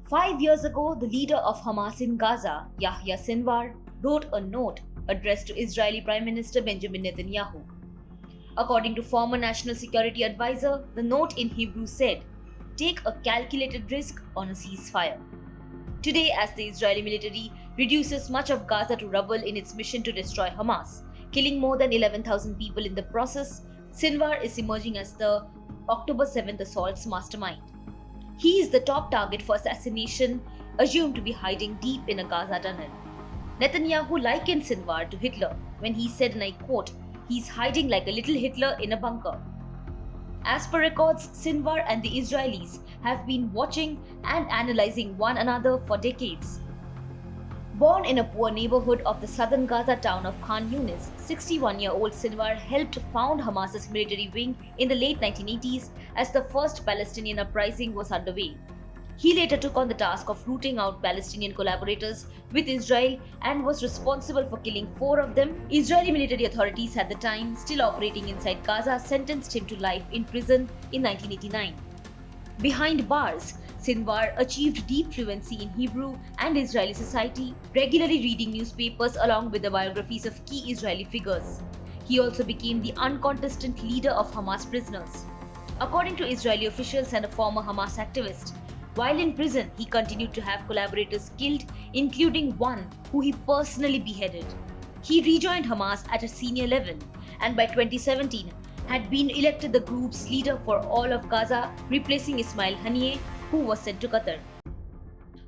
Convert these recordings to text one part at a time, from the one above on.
5 years ago, the leader of Hamas in Gaza, Yahya Sinwar, wrote a note addressed to Israeli Prime Minister Benjamin Netanyahu. According to former National Security Advisor, the note in Hebrew said, "Take a calculated risk on a ceasefire." Today, as the Israeli military reduces much of Gaza to rubble in its mission to destroy Hamas, killing more than 11,000 people in the process, Sinwar is emerging as the October 7th assault's mastermind. He is the top target for assassination, assumed to be hiding deep in a Gaza tunnel. Netanyahu likened Sinwar to Hitler when he said, and I quote, "He's hiding like a little Hitler in a bunker." As per records, Sinwar and the Israelis have been watching and analyzing one another for decades. Born in a poor neighborhood of the southern Gaza town of Khan Yunis, 61-year-old Sinwar helped found Hamas's military wing in the late 1980s as the first Palestinian uprising was underway. He later took on the task of rooting out Palestinian collaborators with Israel and was responsible for killing 4 of them. Israeli military authorities at the time, still operating inside Gaza, sentenced him to life in prison in 1989. Behind bars, Sinwar achieved deep fluency in Hebrew and Israeli society, regularly reading newspapers along with the biographies of key Israeli figures. He also became the uncontested leader of Hamas prisoners. According to Israeli officials and a former Hamas activist, while in prison, he continued to have collaborators killed, including one who he personally beheaded. He rejoined Hamas at a senior level and by 2017 had been elected the group's leader for all of Gaza, replacing Ismail Haniyeh, who was sent to Qatar.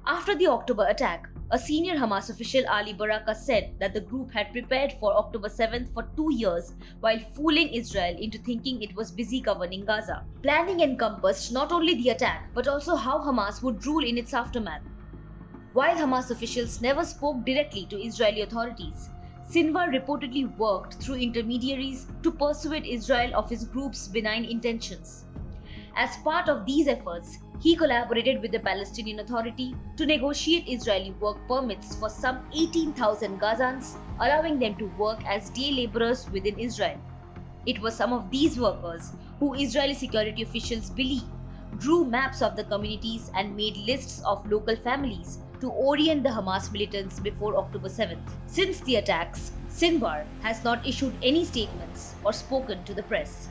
After the October attack, a senior Hamas official, Ali Baraka, said that the group had prepared for October 7th for 2 years while fooling Israel into thinking it was busy governing Gaza. Planning encompassed not only the attack but also how Hamas would rule in its aftermath. While Hamas officials never spoke directly to Israeli authorities, Sinwar reportedly worked through intermediaries to persuade Israel of his group's benign intentions. As part of these efforts, he collaborated with the Palestinian Authority to negotiate Israeli work permits for some 18,000 Gazans, allowing them to work as day laborers within Israel. It was some of these workers who Israeli security officials believe drew maps of the communities and made lists of local families to orient the Hamas militants before October 7th. Since the attacks, Sinwar has not issued any statements or spoken to the press.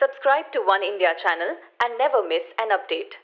Subscribe to One India channel and never miss an update.